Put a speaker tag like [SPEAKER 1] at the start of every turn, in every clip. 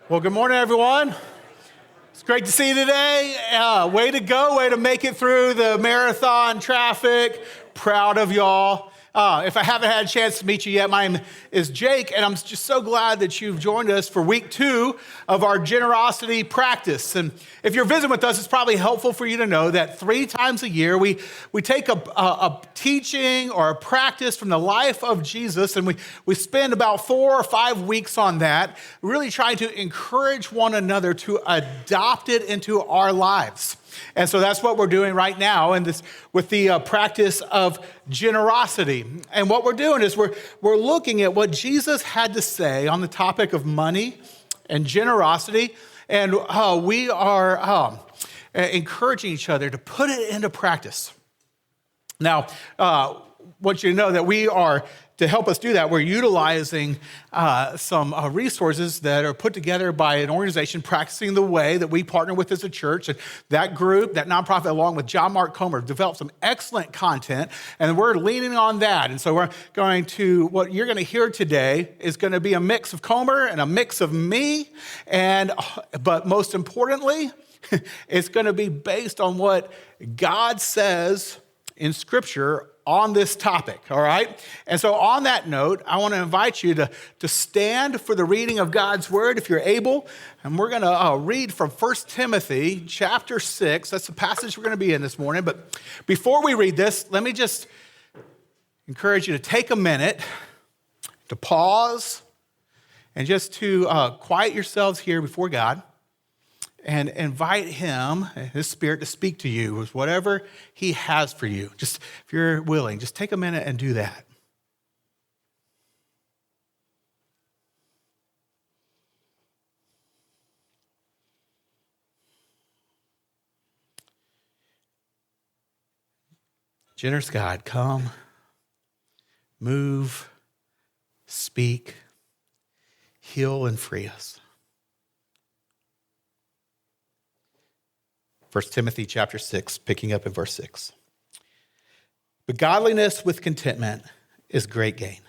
[SPEAKER 1] Well, good morning, everyone. It's great to see you today. Way to go. Way to make it through the marathon traffic. Proud of y'all. If I haven't had a chance to meet you yet, my name is Jake, and I'm just so glad that you've joined us for week 2 of our generosity practice. And if you're visiting with us, it's probably helpful for you to know that 3 times a year, we take a teaching or a practice from the life of Jesus, and we spend about 4 or 5 weeks on that, really trying to encourage one another to adopt it into our lives. And so that's what we're doing right now with the practice of generosity. And what we're doing is we're looking at what Jesus had to say on the topic of money and generosity. And we are encouraging each other to put it into practice. Now, I want you to know that we are, to help us do that, we're utilizing some resources that are put together by an organization, Practicing the Way, that we partner with as a church. And that group, that nonprofit, along with John Mark Comer, developed some excellent content, and we're leaning on that. And so what you're going to hear today is going to be a mix of Comer and a mix of me, but most importantly, it's going to be based on what God says in Scripture on this topic, all right? And so on that note, I want to invite you to stand for the reading of God's word if you're able. And we're going to read from 1 Timothy chapter 6. That's the passage we're going to be in this morning. But before we read this, let me just encourage you to take a minute to pause and just to quiet yourselves here before God and invite him, his Spirit, to speak to you with whatever he has for you. Just, if you're willing, just take a minute and do that. Generous God, come, move, speak, heal, and free us. 1 Timothy chapter 6, picking up in verse 6. But godliness with contentment is great gain.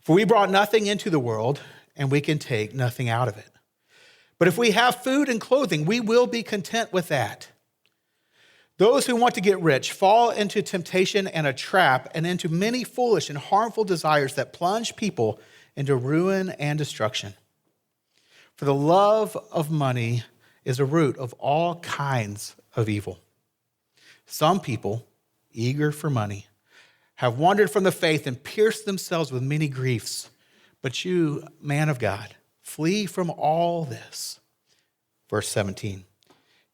[SPEAKER 1] For we brought nothing into the world, and we can take nothing out of it. But if we have food and clothing, we will be content with that. Those who want to get rich fall into temptation and a trap, and into many foolish and harmful desires that plunge people into ruin and destruction. For the love of money is a root of all kinds of evil. Some people, eager for money, have wandered from the faith and pierced themselves with many griefs. But you, man of God, flee from all this. Verse 17.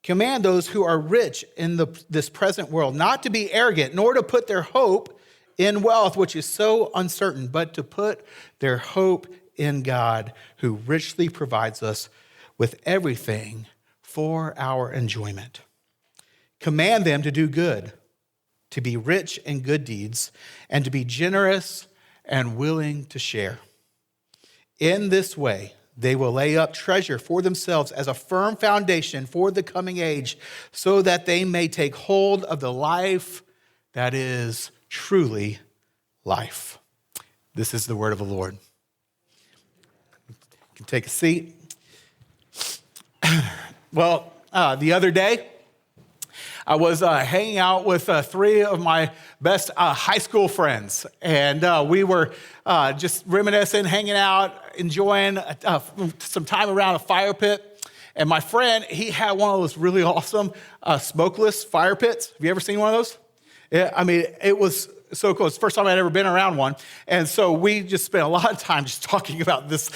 [SPEAKER 1] Command those who are rich in this present world not to be arrogant, nor to put their hope in wealth, which is so uncertain, but to put their hope in God, who richly provides us with everything for our enjoyment. Command them to do good, to be rich in good deeds, and to be generous and willing to share. In this way, they will lay up treasure for themselves as a firm foundation for the coming age, so that they may take hold of the life that is truly life. This is the word of the Lord. You can take a seat. Well, the other day, I was hanging out with 3 of my best high school friends, and we were just reminiscing, hanging out, enjoying some time around a fire pit. And my friend, he had one of those really awesome smokeless fire pits. Have you ever seen one of those? Yeah, I mean, it was so cool. It's the first time I'd ever been around one. And so we just spent a lot of time just talking about this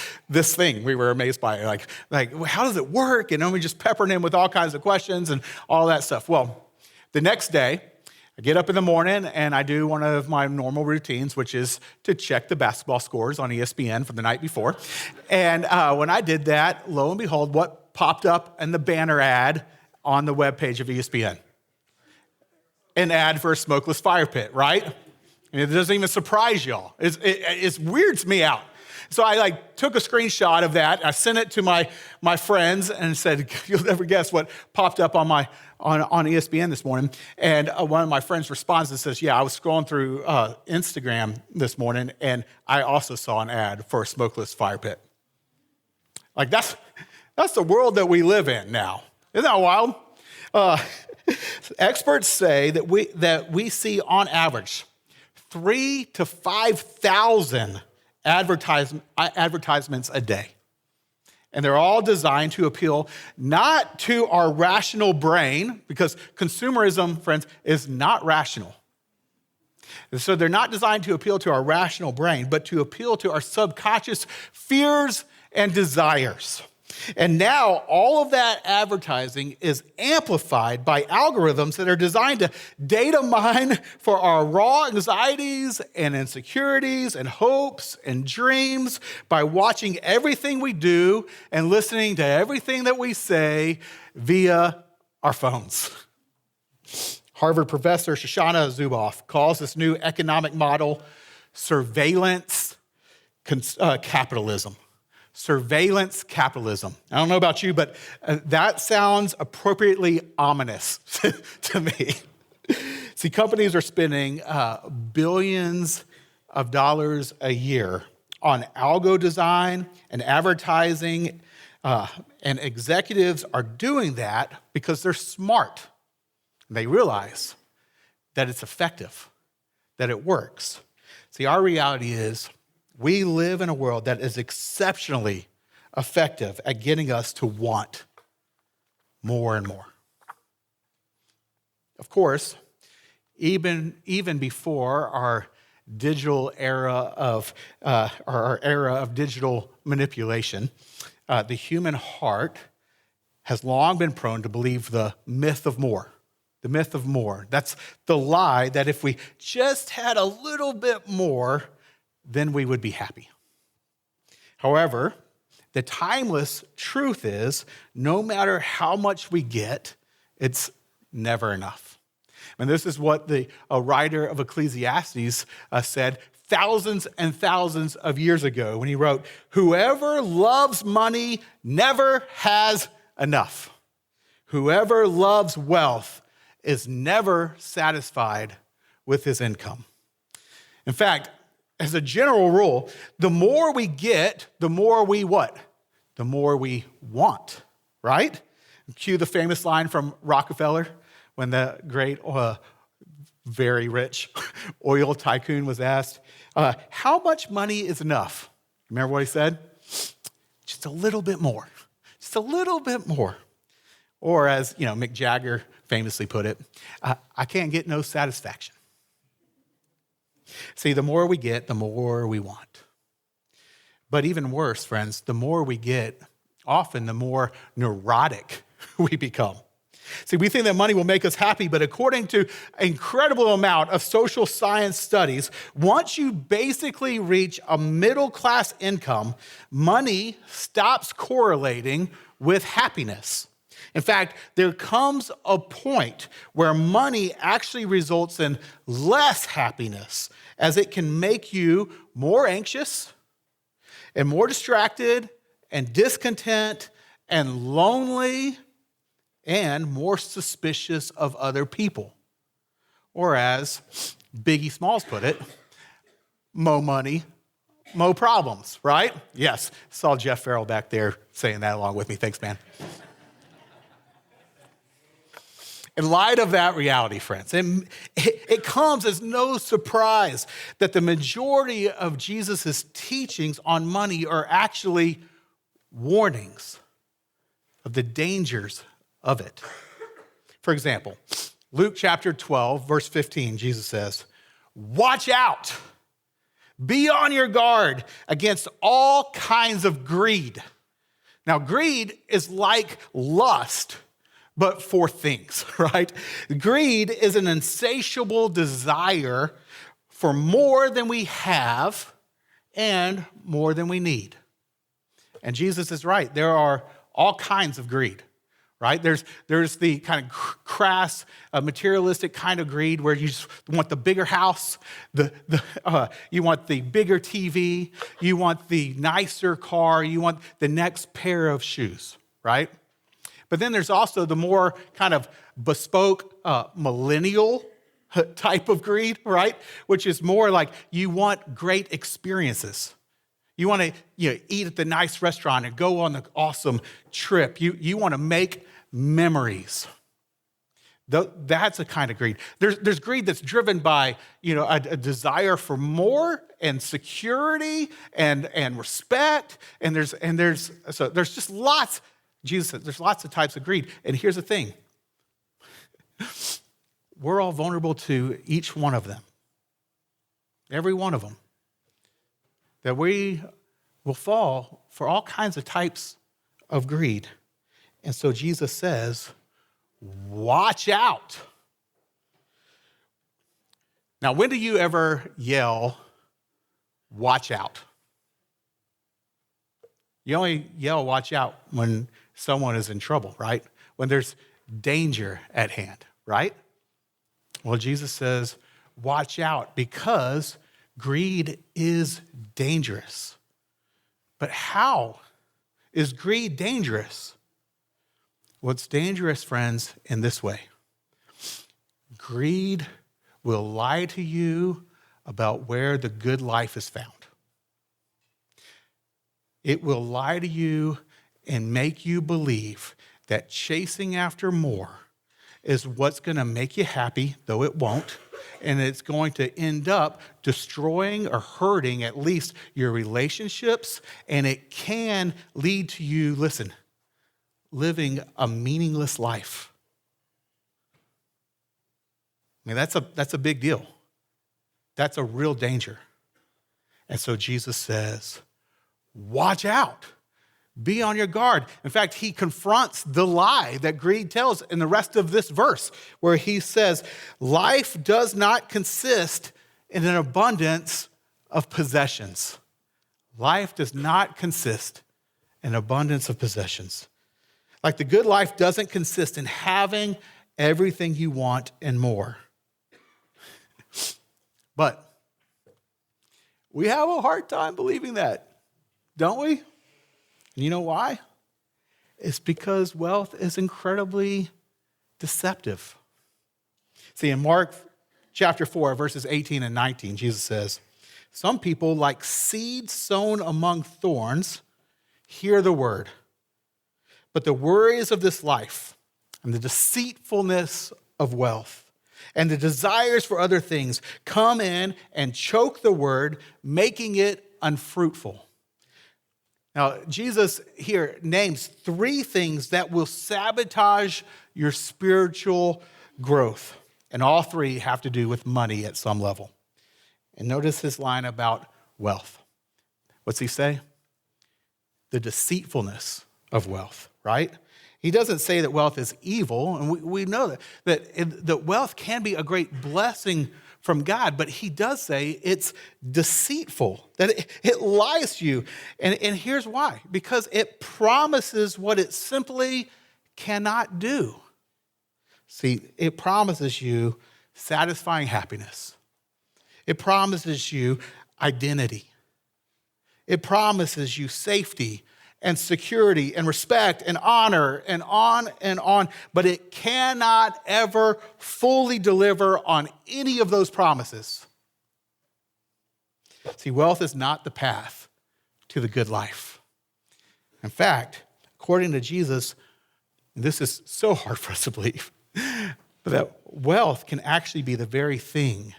[SPEAKER 1] thing. We were amazed by it. Like, how does it work? And then we just peppered him with all kinds of questions and all that stuff. Well, the next day, I get up in the morning and I do one of my normal routines, which is to check the basketball scores on ESPN from the night before. And when I did that, lo and behold, what popped up in the banner ad on the webpage of ESPN? An ad for a smokeless fire pit, right? And it doesn't even surprise y'all. It weirds me out. So I took a screenshot of that. I sent it to my friends and said, "You'll never guess what popped up on ESPN this morning." And one of my friends responds and says, "Yeah, I was scrolling through Instagram this morning, and I also saw an ad for a smokeless fire pit." Like that's the world that we live in now. Isn't that wild? Experts say that we see on average 3,000 to 5,000 advertisements a day. And they're all designed to appeal not to our rational brain, because consumerism, friends, is not rational. And so they're not designed to appeal to our rational brain, but to appeal to our subconscious fears and desires. And now all of that advertising is amplified by algorithms that are designed to data mine for our raw anxieties and insecurities and hopes and dreams by watching everything we do and listening to everything that we say via our phones. Harvard professor Shoshana Zuboff calls this new economic model surveillance capitalism. Surveillance capitalism. I don't know about you, but that sounds appropriately ominous to me. See, companies are spending billions of dollars a year on algo design and advertising, and executives are doing that because they're smart. They realize that it's effective, that it works. See, our reality is we live in a world that is exceptionally effective at getting us to want more and more. Of course, even before our digital era of our era of digital manipulation, the human heart has long been prone to believe the myth of more. The myth of more. That's the lie that if we just had a little bit more, then we would be happy. However, the timeless truth is, no matter how much we get, it's never enough. And this is what a writer of Ecclesiastes said thousands and thousands of years ago when he wrote, "Whoever loves money never has enough. Whoever loves wealth is never satisfied with his income." In fact, as a general rule, the more we get, the more we what? The more we want, right? Cue the famous line from Rockefeller when the great, very rich oil tycoon was asked, how much money is enough? Remember what he said? Just a little bit more. Just a little bit more. Or as Mick Jagger famously put it, I can't get no satisfaction. See, the more we get, the more we want. But even worse, friends, the more we get, often the more neurotic we become. See, we think that money will make us happy, but according to an incredible amount of social science studies, once you basically reach a middle-class income, money stops correlating with happiness. In fact, there comes a point where money actually results in less happiness, as it can make you more anxious and more distracted and discontent and lonely and more suspicious of other people. Or as Biggie Smalls put it, mo money, mo problems, right? Yes, saw Jeff Farrell back there saying that along with me. Thanks, man. In light of that reality, friends, it comes as no surprise that the majority of Jesus' teachings on money are actually warnings of the dangers of it. For example, Luke chapter 12, verse 15, Jesus says, "Watch out, be on your guard against all kinds of greed." Now, greed is like lust, but for things, right? Greed is an insatiable desire for more than we have and more than we need. And Jesus is right. There are all kinds of greed, right? There's the kind of crass, materialistic kind of greed where you just want the bigger house, you want the bigger TV, you want the nicer car, you want the next pair of shoes, right? But then there's also the more kind of bespoke millennial type of greed, right? Which is more like you want great experiences. You want to eat at the nice restaurant and go on the awesome trip. You want to make memories. That's a kind of greed. There's greed that's driven by a desire for more and security and respect. And there's just lots. Jesus said there's lots of types of greed. And here's the thing. We're all vulnerable to each one of them. Every one of them. That we will fall for all kinds of types of greed. And so Jesus says, watch out. Now, when do you ever yell, watch out? You only yell, watch out, when someone is in trouble, right? When there's danger at hand, right? Well, Jesus says, watch out, because greed is dangerous. But how is greed dangerous? Well, it's dangerous, friends, in this way. Greed will lie to you about where the good life is found. It will lie to you and make you believe that chasing after more is what's going to make you happy, though it won't. And it's going to end up destroying or hurting at least your relationships. And it can lead to you, listen, living a meaningless life. I mean, that's a big deal. That's a real danger. And so Jesus says, watch out. Be on your guard. In fact, he confronts the lie that greed tells in the rest of this verse, where he says, life does not consist in an abundance of possessions. Life does not consist in abundance of possessions. Like the good life doesn't consist in having everything you want and more. But we have a hard time believing that, don't we? And you know why? It's because wealth is incredibly deceptive. See, in Mark chapter 4, verses 18 and 19, Jesus says, some people, like seed sown among thorns, hear the word. But the worries of this life and the deceitfulness of wealth and the desires for other things come in and choke the word, making it unfruitful. Now, Jesus here names 3 things that will sabotage your spiritual growth. And all 3 have to do with money at some level. And notice his line about wealth. What's he say? The deceitfulness of wealth, right? He doesn't say that wealth is evil, and we know that wealth can be a great blessing from God, but he does say it's deceitful, that it lies to you. And here's why. Because it promises what it simply cannot do. See, it promises you satisfying happiness. It promises you identity. It promises you safety and security and respect and honor and on, but it cannot ever fully deliver on any of those promises. See, wealth is not the path to the good life. In fact, according to Jesus, and this is so hard for us to believe, but that wealth can actually be the very thing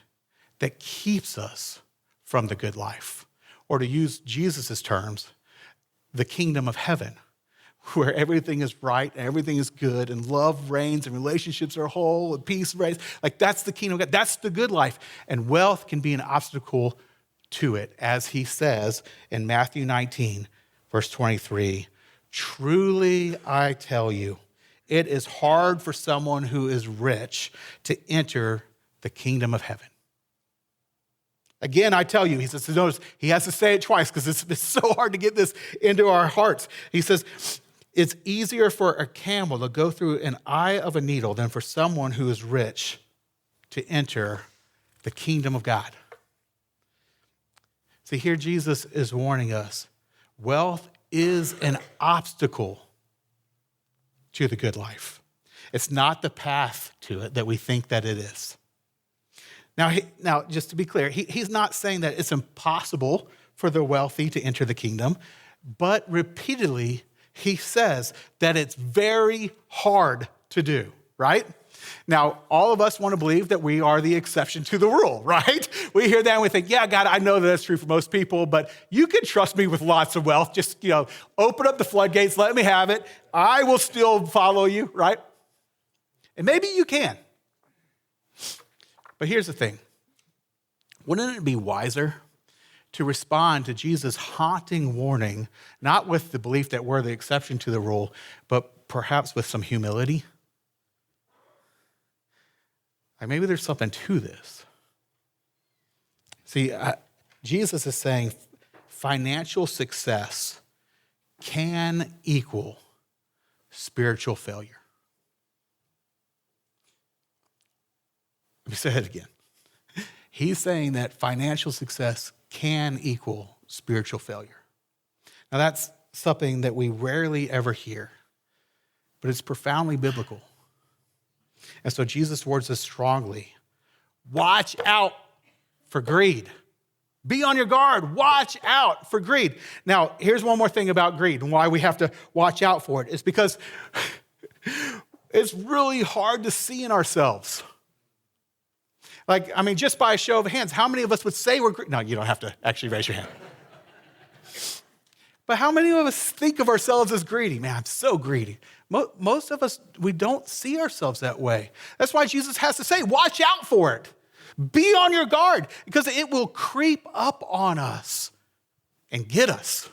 [SPEAKER 1] that keeps us from the good life. Or to use Jesus' terms, the kingdom of heaven, where everything is right and everything is good and love reigns and relationships are whole and peace reigns. Like that's the kingdom of God. That's the good life. And wealth can be an obstacle to it, as he says in Matthew 19, verse 23, truly I tell you, it is hard for someone who is rich to enter the kingdom of heaven. Again, I tell you, he says, notice, he has to say it twice because it's so hard to get this into our hearts. He says, it's easier for a camel to go through an eye of a needle than for someone who is rich to enter the kingdom of God. See, here Jesus is warning us, wealth is an obstacle to the good life. It's not the path to it that we think that it is. Now, just to be clear, he's not saying that it's impossible for the wealthy to enter the kingdom, but repeatedly he says that it's very hard to do, right? Now, all of us want to believe that we are the exception to the rule, right? We hear that and we think, yeah, God, I know that that's true for most people, but you can trust me with lots of wealth. Just, open up the floodgates, let me have it. I will still follow you, right? And maybe you can. But here's the thing. Wouldn't it be wiser to respond to Jesus' haunting warning, not with the belief that we're the exception to the rule, but perhaps with some humility? Like maybe there's something to this. See, Jesus is saying financial success can equal spiritual failure. Let me say it again. He's saying that financial success can equal spiritual failure. Now, that's something that we rarely ever hear, but it's profoundly biblical. And so Jesus warns us strongly, watch out for greed. Be on your guard. Watch out for greed. Now, here's one more thing about greed and why we have to watch out for it. It's because it's really hard to see in ourselves. Just by a show of hands, how many of us would say we're greedy? No, you don't have to actually raise your hand. But how many of us think of ourselves as greedy? Man, I'm so greedy. Most of us, we don't see ourselves that way. That's why Jesus has to say, watch out for it. Be on your guard, because it will creep up on us and get us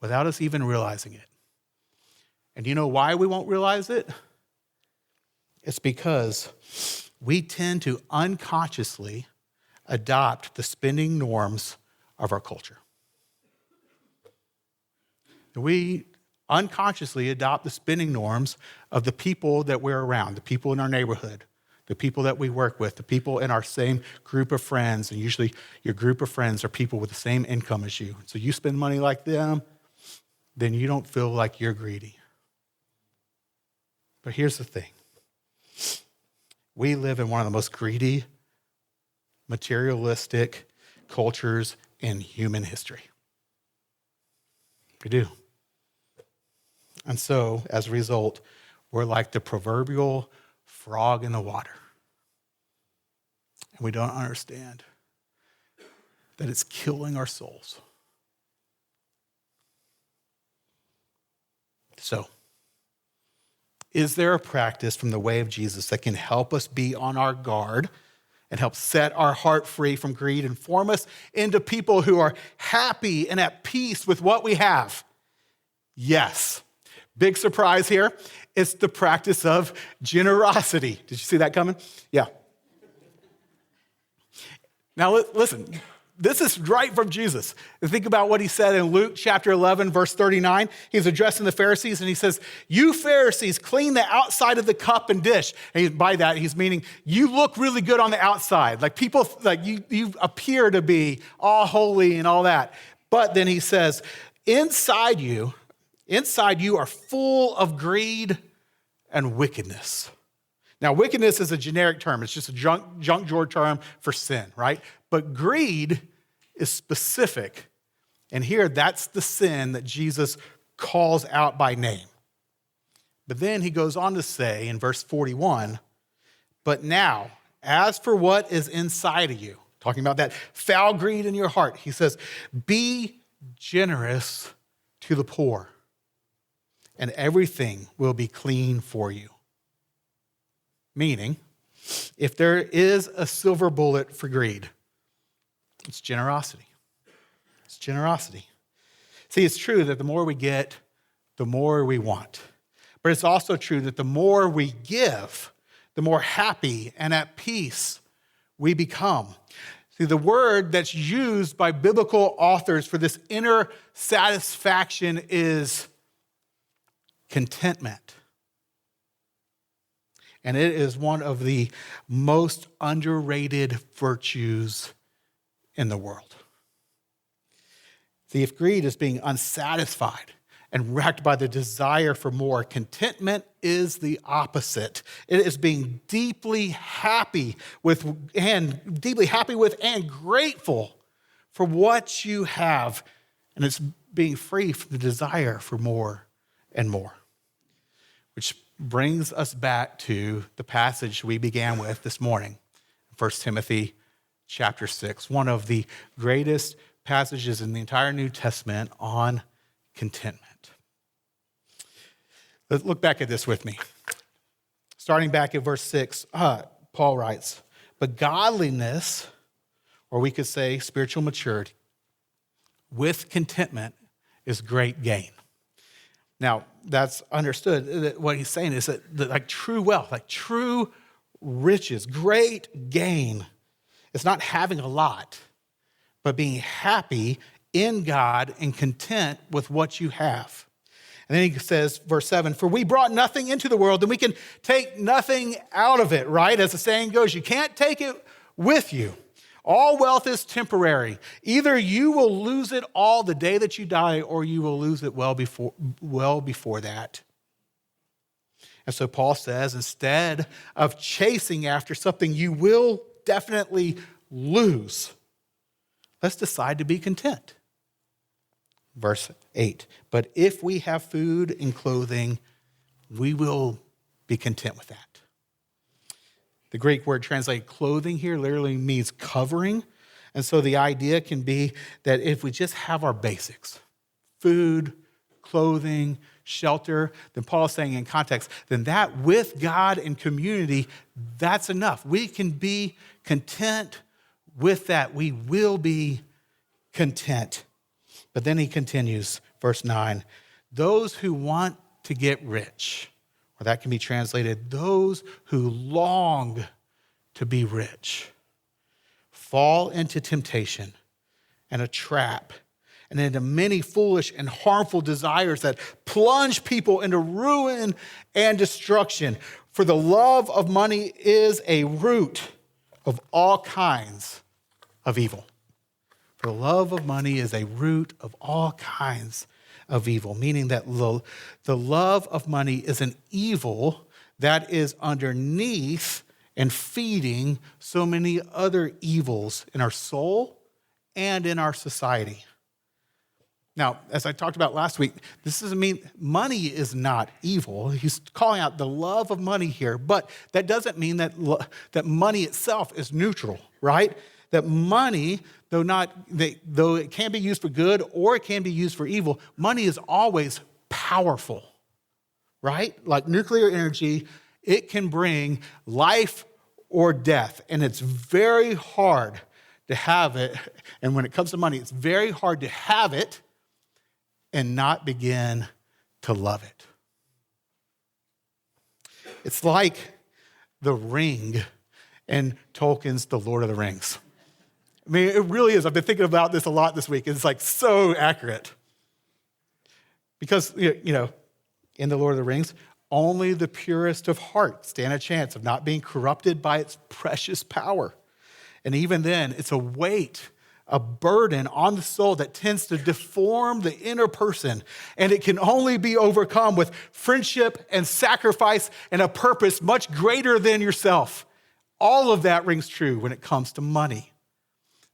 [SPEAKER 1] without us even realizing it. And you know why we won't realize it? It's because we tend to unconsciously adopt the spending norms of our culture. We unconsciously adopt the spending norms of the people that we're around, the people in our neighborhood, the people that we work with, the people in our same group of friends. And usually your group of friends are people with the same income as you. So you spend money like them, then you don't feel like you're greedy. But here's the thing. We live in one of the most greedy, materialistic cultures in human history. We do. And so, as a result, we're like the proverbial frog in the water. And we don't understand that it's killing our souls. So, is there a practice from the way of Jesus that can help us be on our guard and help set our heart free from greed and form us into people who are happy and at peace with what we have? Yes. Big surprise here. It's the practice of generosity. Did you see that coming? Yeah. Now, listen. This is right from Jesus. Think about what he said in Luke chapter 11, verse 39. He's addressing the Pharisees and he says, you Pharisees clean the outside of the cup and dish. And by that, he's meaning you look really good on the outside. Like people, like you appear to be all holy and all that. But then he says, inside you are full of greed and wickedness. Now, wickedness is a generic term. It's just a junk drawer term for sin, right? But greed is specific. And here, that's the sin that Jesus calls out by name. But then he goes on to say in verse 41, but now, as for what is inside of you, talking about that foul greed in your heart, he says, be generous to the poor, and everything will be clean for you. Meaning, if there is a silver bullet for greed, it's generosity. It's generosity. See, it's true that the more we get, the more we want. But it's also true that the more we give, the more happy and at peace we become. See, the word that's used by biblical authors for this inner satisfaction is contentment. And it is one of the most underrated virtues in the world. See, if greed is being unsatisfied and racked by the desire for more, contentment is the opposite. It is being deeply happy with and grateful for what you have, and it's being free from the desire for more and more. Which brings us back to the passage we began with this morning, 1 Timothy chapter 6, one of the greatest passages in the entire New Testament on contentment. Let's look back at this with me. Starting back at verse 6, Paul writes, "But godliness," or we could say spiritual maturity, "with contentment is great gain." Now, that's understood. That what he's saying is that like true wealth, like true riches, great gain, it's not having a lot, but being happy in God and content with what you have. And then he says, verse 7, "For we brought nothing into the world, and we can take nothing out of it," right? As the saying goes, you can't take it with you. "All wealth is temporary. Either you will lose it all the day that you die, or you will lose it well before that." And so Paul says, instead of chasing after something you will definitely lose, let's decide to be content. Verse 8, "But if we have food and clothing, we will be content with that." The Greek word translated clothing here literally means covering. And so the idea can be that if we just have our basics, food, clothing, shelter, then Paul's saying in context, then that with God and community, that's enough. We can be content with that. We will be content. But then he continues, verse 9, "Those who want to get rich," or that can be translated, "those who long to be rich, fall into temptation and a trap and into many foolish and harmful desires that plunge people into ruin and destruction. For the love of money is a root of all kinds of evil." For the love of money is a root of all kinds of evil, meaning that the love of money is an evil that is underneath and feeding so many other evils in our soul and in our society. Now, as I talked about last week, this doesn't mean money is not evil. He's calling out the love of money here, but that doesn't mean that money itself is neutral, right? That money, though it can be used for good or it can be used for evil, money is always powerful, right? Like nuclear energy, it can bring life or death, and it's very hard to have it. And when it comes to money, it's very hard to have it and not begin to love it. It's like the ring in Tolkien's The Lord of the Rings. I mean, it really is. I've been thinking about this a lot this week. It's like so accurate. Because, in The Lord of the Rings, only the purest of heart stand a chance of not being corrupted by its precious power. And even then, it's a weight, a burden on the soul that tends to deform the inner person. And it can only be overcome with friendship and sacrifice and a purpose much greater than yourself. All of that rings true when it comes to money.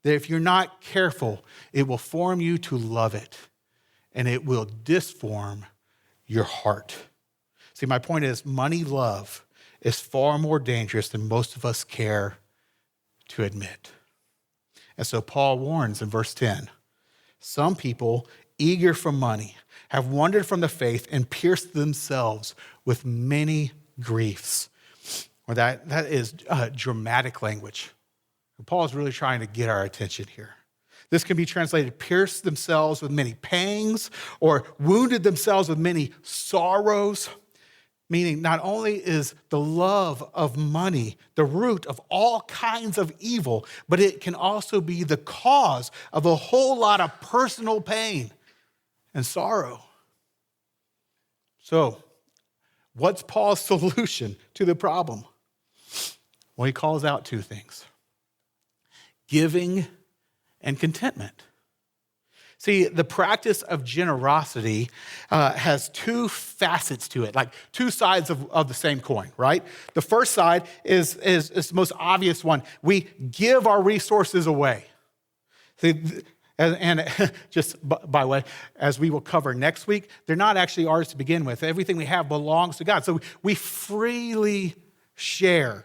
[SPEAKER 1] That if you're not careful, it will form you to love it, and it will disform your heart. See, my point is, money love is far more dangerous than most of us care to admit. And so Paul warns in verse 10, "Some people, eager for money, have wandered from the faith and pierced themselves with many griefs." Or that is dramatic language. Paul is really trying to get our attention here. This can be translated, pierced themselves with many pangs, or wounded themselves with many sorrows. Meaning, not only is the love of money the root of all kinds of evil, but it can also be the cause of a whole lot of personal pain and sorrow. So, what's Paul's solution to the problem? Well, he calls out two things: giving and contentment. See, the practice of generosity has two facets to it, like two sides of the same coin, right? The first side is the most obvious one. We give our resources away. See, and just by the way, as we will cover next week, they're not actually ours to begin with. Everything we have belongs to God. So we freely share.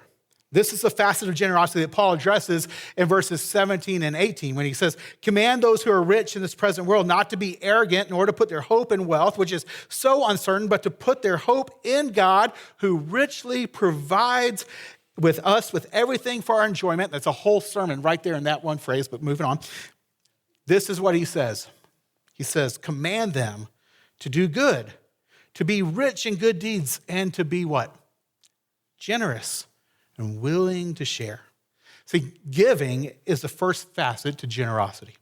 [SPEAKER 1] This is the facet of generosity that Paul addresses in verses 17 and 18 when he says, command those who are rich in this present world not to be arrogant nor to put their hope in wealth, which is so uncertain, but to put their hope in God, who richly provides with us with everything for our enjoyment. That's a whole sermon right there in that one phrase, but moving on. This is what he says. He says, command them to do good, to be rich in good deeds, and to be what? Generous and willing to share. See, giving is the first facet to generosity.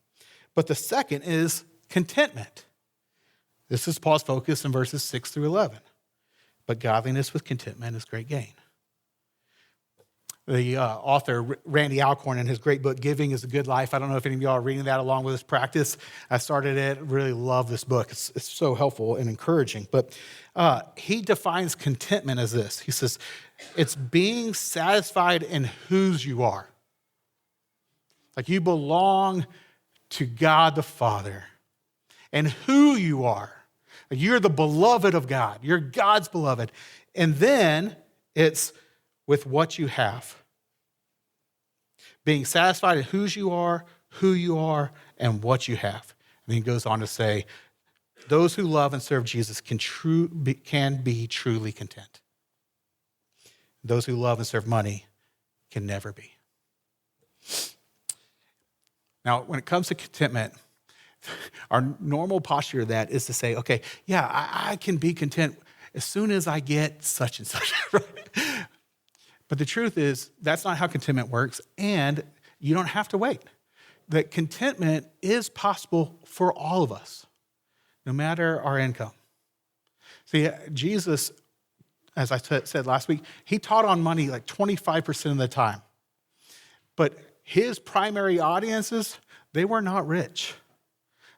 [SPEAKER 1] But the second is contentment. This is Paul's focus in verses 6 through 11. But godliness with contentment is great gain. The author, Randy Alcorn, in his great book, Giving is a Good Life. I don't know if any of y'all are reading that along with this practice. I started it, really love this book. It's so helpful and encouraging. But he defines contentment as this. He says, it's being satisfied in whose you are. Like you belong to God the Father and who you are. Like you're the beloved of God. You're God's beloved. And then it's with what you have. Being satisfied in whose you are, who you are, and what you have. And he goes on to say, those who love and serve Jesus can be truly content. Those who love and serve money can never be. Now, when it comes to contentment, our normal posture of that is to say, okay, yeah, I can be content as soon as I get such and such. But the truth is, that's not how contentment works, and you don't have to wait. That contentment is possible for all of us, no matter our income. See, Jesus, as I said last week, he taught on money like 25% of the time. But his primary audiences, they were not rich.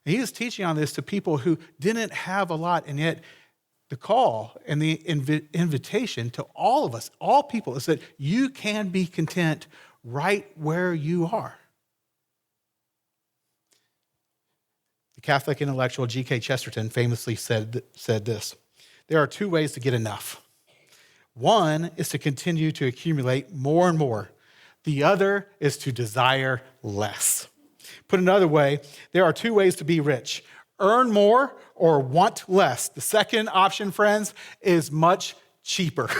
[SPEAKER 1] And he was teaching on this to people who didn't have a lot, and yet the call and the invitation to all of us, all people, is that you can be content right where you are. The Catholic intellectual G.K. Chesterton famously said this: there are two ways to get enough. One is to continue to accumulate more and more. The other is to desire less. Put another way, there are two ways to be rich: earn more or want less. The second option, friends, is much cheaper.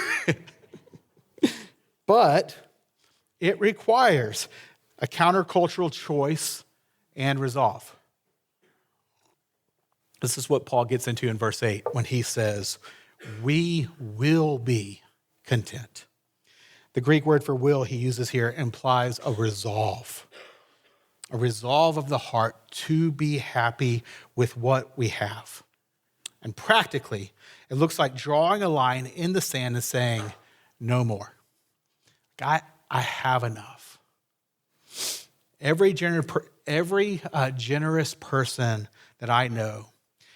[SPEAKER 1] But it requires a countercultural choice and resolve. This is what Paul gets into in verse 8 when he says, we will be content. The Greek word for will he uses here implies a resolve of the heart to be happy with what we have. And practically, it looks like drawing a line in the sand and saying, no more. I have enough. Every generous person that I know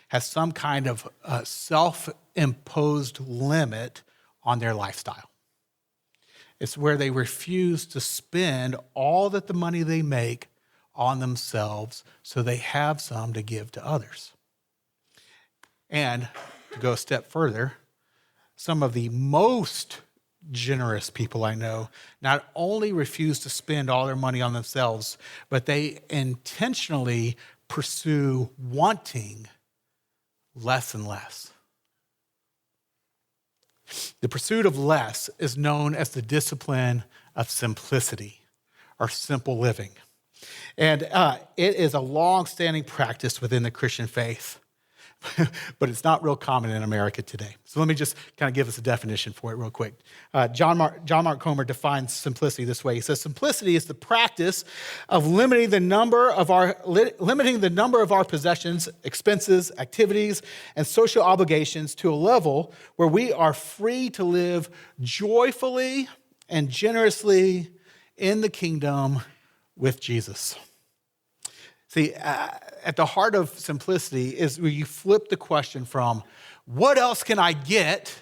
[SPEAKER 1] has some kind of self-imposed limit on their lifestyle. It's where they refuse to spend all that the money they make on themselves so they have some to give to others. And to go a step further, some of the most generous people I know not only refuse to spend all their money on themselves, but they intentionally pursue wanting less and less. The pursuit of less is known as the discipline of simplicity or simple living. And it is a long-standing practice within the Christian faith, but it's not real common in America today. So let me just kind of give us a definition for it real quick. John Mark Comer defines simplicity this way. He says, simplicity is the practice of limiting the number of our possessions, expenses, activities, and social obligations to a level where we are free to live joyfully and generously in the kingdom with Jesus. See, at the heart of simplicity is where you flip the question from what else can I get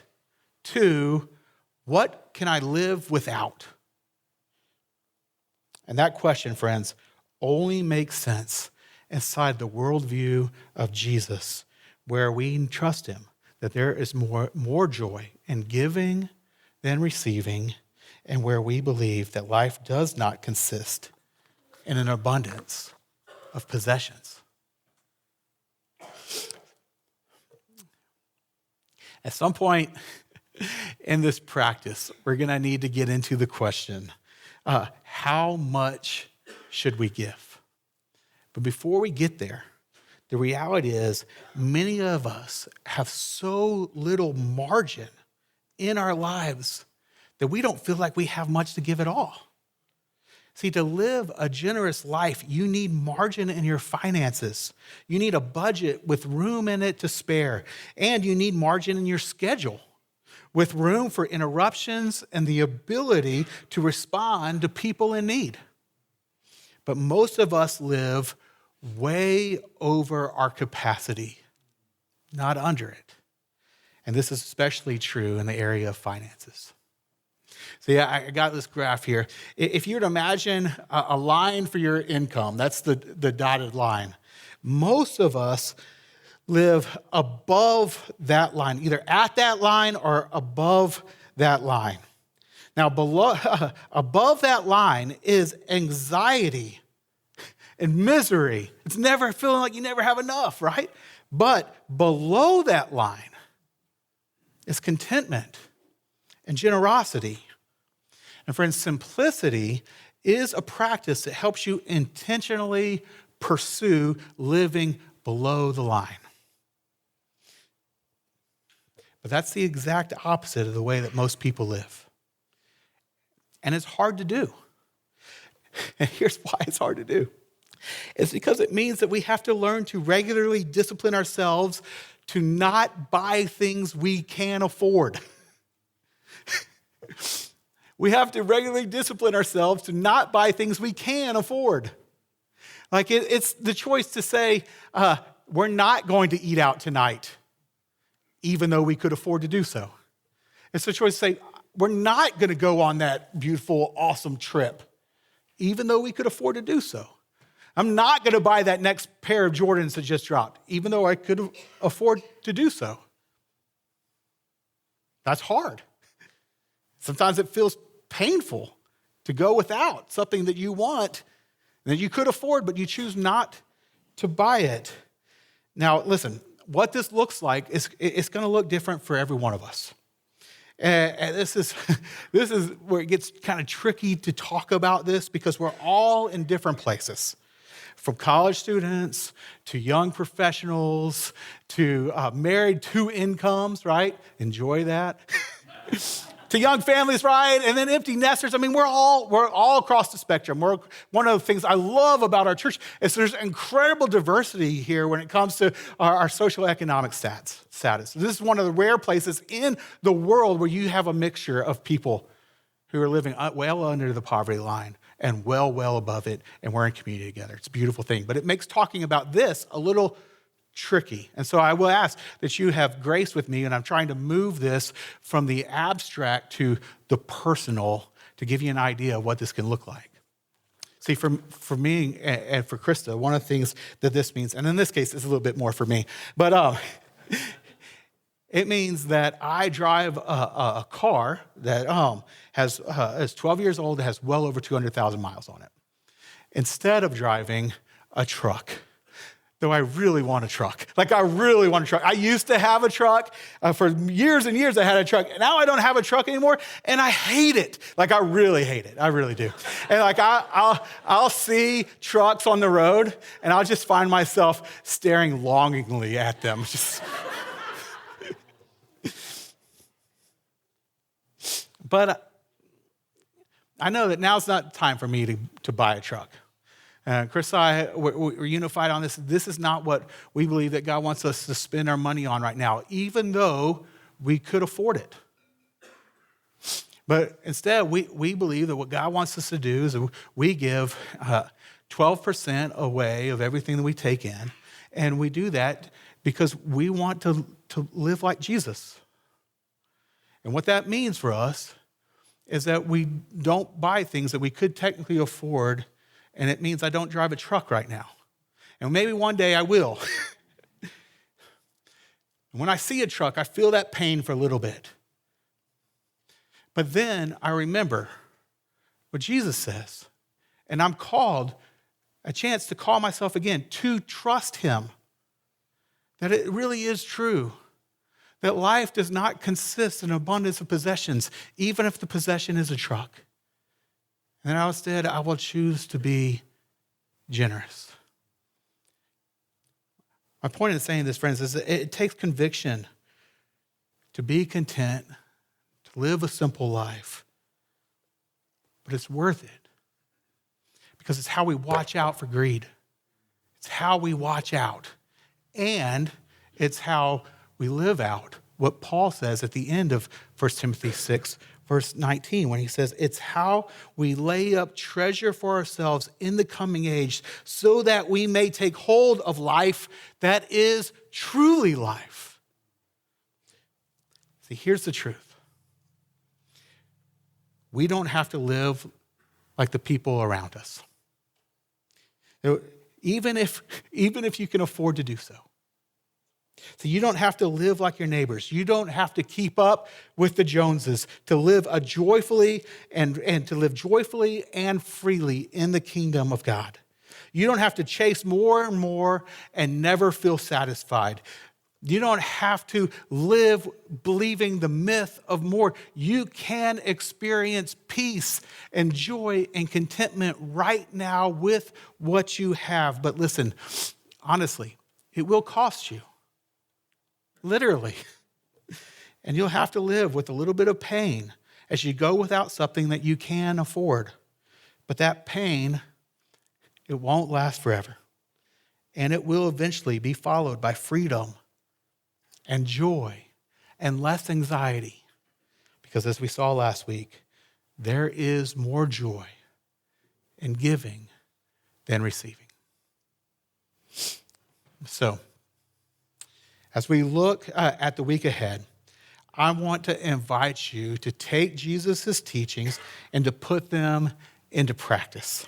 [SPEAKER 1] to what can I live without? And that question, friends, only makes sense inside the worldview of Jesus, where we trust him that there is more joy in giving than receiving, and where we believe that life does not consist in an abundance of possessions. At some point in this practice, we're going to need to get into the question, how much should we give? But before we get there, the reality is many of us have so little margin in our lives that we don't feel like we have much to give at all. See, to live a generous life, you need margin in your finances. You need a budget with room in it to spare. And you need margin in your schedule with room for interruptions and the ability to respond to people in need. But most of us live way over our capacity, not under it. And this is especially true in the area of finances. So I got this graph here. If you were to imagine a line for your income, that's the dotted line. Most of us live above that line, either at that line or above that line. Now, above that line is anxiety and misery. It's never feeling like you never have enough, right? But below that line is contentment and generosity. And friends, simplicity is a practice that helps you intentionally pursue living below the line. But that's the exact opposite of the way that most people live. And it's hard to do. And here's why it's hard to do. It's because it means that we have to learn to regularly discipline ourselves to not buy things we can't afford. We have to regularly discipline ourselves to not buy things we can afford. Like it's the choice to say, we're not going to eat out tonight, even though we could afford to do so. It's the choice to say, we're not going to go on that beautiful, awesome trip, even though we could afford to do so. I'm not going to buy that next pair of Jordans that just dropped, even though I could afford to do so. That's hard. Sometimes it feels painful to go without something that you want, that you could afford, but you choose not to buy it. Now, listen, what this looks like is it's going to look different for every one of us. And this is where it gets kind of tricky to talk about this because we're all in different places. From college students to young professionals to married 2 incomes, right? Enjoy that. To young families, right? And then empty nesters. I mean, we're all across the spectrum. One of the things I love about our church is there's incredible diversity here when it comes to our social economic status. This is one of the rare places in the world where you have a mixture of people who are living well under the poverty line and well above it, and we're in community together. It's a beautiful thing. But it makes talking about this a little tricky. And so I will ask that you have grace with me, and I'm trying to move this from the abstract to the personal to give you an idea of what this can look like. See, for me and for Krista, one of the things that this means, and in this case, it's a little bit more for me, but it means that I drive a car that is 12 years old, that has well over 200,000 miles on it, instead of driving a truck. Though I really want a truck. Like, I really want a truck. I used to have a truck. For years and years, I had a truck. And now I don't have a truck anymore, and I hate it. Like, I really hate it. I really do. And, like, I'll see trucks on the road, and I'll just find myself staring longingly at them. But I know that now's not the time for me to buy a truck. Chris and I, we're unified on this. This is not what we believe that God wants us to spend our money on right now, even though we could afford it. But instead, we believe that what God wants us to do is we give 12% away of everything that we take in, and we do that because we want to live like Jesus. And what that means for us is that we don't buy things that we could technically afford and it means I don't drive a truck right now. And maybe one day I will. And when I see a truck, I feel that pain for a little bit. But then I remember what Jesus says, and I'm called a chance to call myself again, to trust him, that it really is true, that life does not consist in abundance of possessions, even if the possession is a truck. And instead, I will choose to be generous. My point in saying this, friends, is that it takes conviction to be content, to live a simple life. But it's worth it because it's how we watch out for greed. It's how we watch out. And it's how we live out what Paul says at the end of 1 Timothy 6, verse 19, when he says, it's how we lay up treasure for ourselves in the coming age so that we may take hold of life that is truly life. See, here's the truth. We don't have to live like the people around us. Even if you can afford to do so. So you don't have to live like your neighbors. You don't have to keep up with the Joneses to live joyfully and to live joyfully and freely in the kingdom of God. You don't have to chase more and more and never feel satisfied. You don't have to live believing the myth of more. You can experience peace and joy and contentment right now with what you have. But listen, honestly, it will cost you. Literally. And you'll have to live with a little bit of pain as you go without something that you can afford. But that pain, it won't last forever. And it will eventually be followed by freedom and joy and less anxiety. Because as we saw last week, there is more joy in giving than receiving. So, as we look at the week ahead, I want to invite you to take Jesus' teachings and to put them into practice.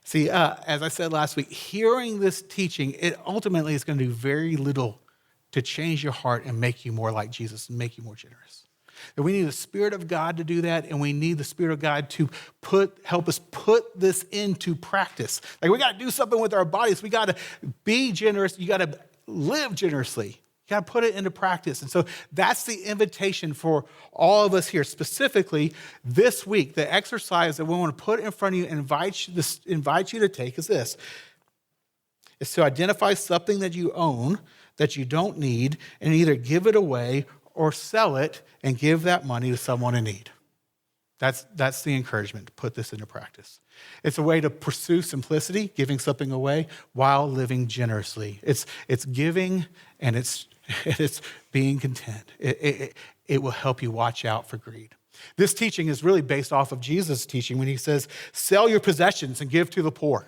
[SPEAKER 1] See, as I said last week, hearing this teaching, it ultimately is going to do very little to change your heart and make you more like Jesus and make you more generous. And we need the Spirit of God to do that, and we need the Spirit of God to help us put this into practice. Like, we got to do something with our bodies. We got to be generous. You got to live generously. You got to put it into practice. And so that's the invitation for all of us here. Specifically, this week, the exercise that we want to put in front of you and invite you to take is this. It's to identify something that you own that you don't need and either give it away or sell it and give that money to someone in need. That's the encouragement to put this into practice. It's a way to pursue simplicity, giving something away while living generously. It's giving and it's being content. It will help you watch out for greed. This teaching is really based off of Jesus' teaching when he says, sell your possessions and give to the poor.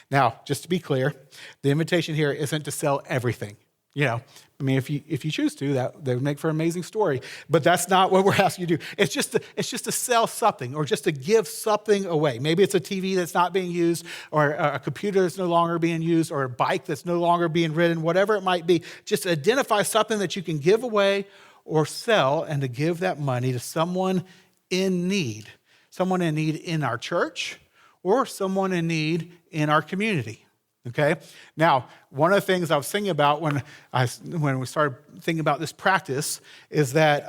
[SPEAKER 1] Now, just to be clear, the invitation here isn't to sell everything. You know, I mean, if you choose to, that would make for an amazing story. But that's not what we're asking you to do. It's just to sell something or just to give something away. Maybe it's a TV that's not being used, or a computer that's no longer being used, or a bike that's no longer being ridden, whatever it might be. Just identify something that you can give away or sell, and to give that money to someone in need. Someone in need in our church, or someone in need in our community. Okay? Now, one of the things I was thinking about when we started thinking about this practice is that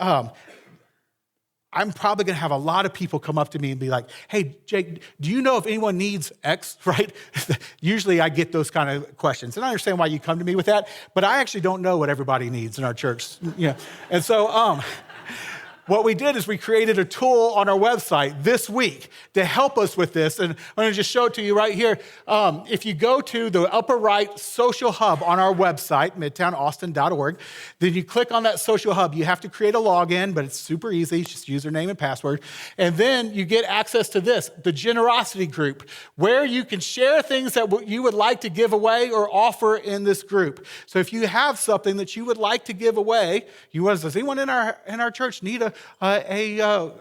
[SPEAKER 1] I'm probably going to have a lot of people come up to me and be like, hey, Jake, do you know if anyone needs X, right? Usually I get those kind of questions. And I understand why you come to me with that, but I actually don't know what everybody needs in our church. You know? And so what we did is we created a tool on our website this week to help us with this. And I'm going to just show it to you right here. If you go to the upper right social hub on our website, midtownaustin.org, then you click on that social hub. You have to create a login, but it's super easy. It's just username and password. And then you get access to this, the generosity group, where you can share things that you would like to give away or offer in this group. So if you have something that you would like to give away, does anyone in our church need a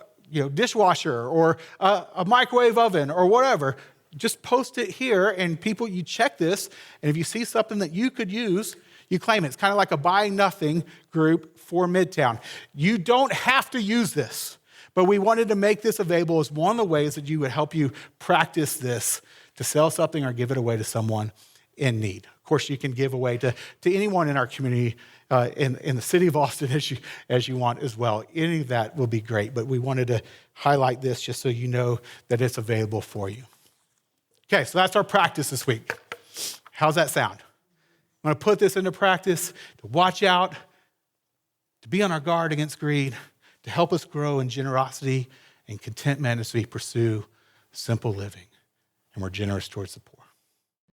[SPEAKER 1] dishwasher or a microwave oven or whatever. Just post it here, and people, you check this, and if you see something that you could use, you claim it. It's kind of like a Buy Nothing group for Midtown. You don't have to use this, but we wanted to make this available as one of the ways that you would help you practice this to sell something or give it away to someone in need. Of course, you can give away to anyone in our community in the city of Austin as you want as well. Any of that will be great, but we wanted to highlight this just so you know that it's available for you. Okay, so that's our practice this week. How's that sound? I'm going to put this into practice to watch out, to be on our guard against greed, to help us grow in generosity and contentment as we pursue simple living and we're generous towards the poor.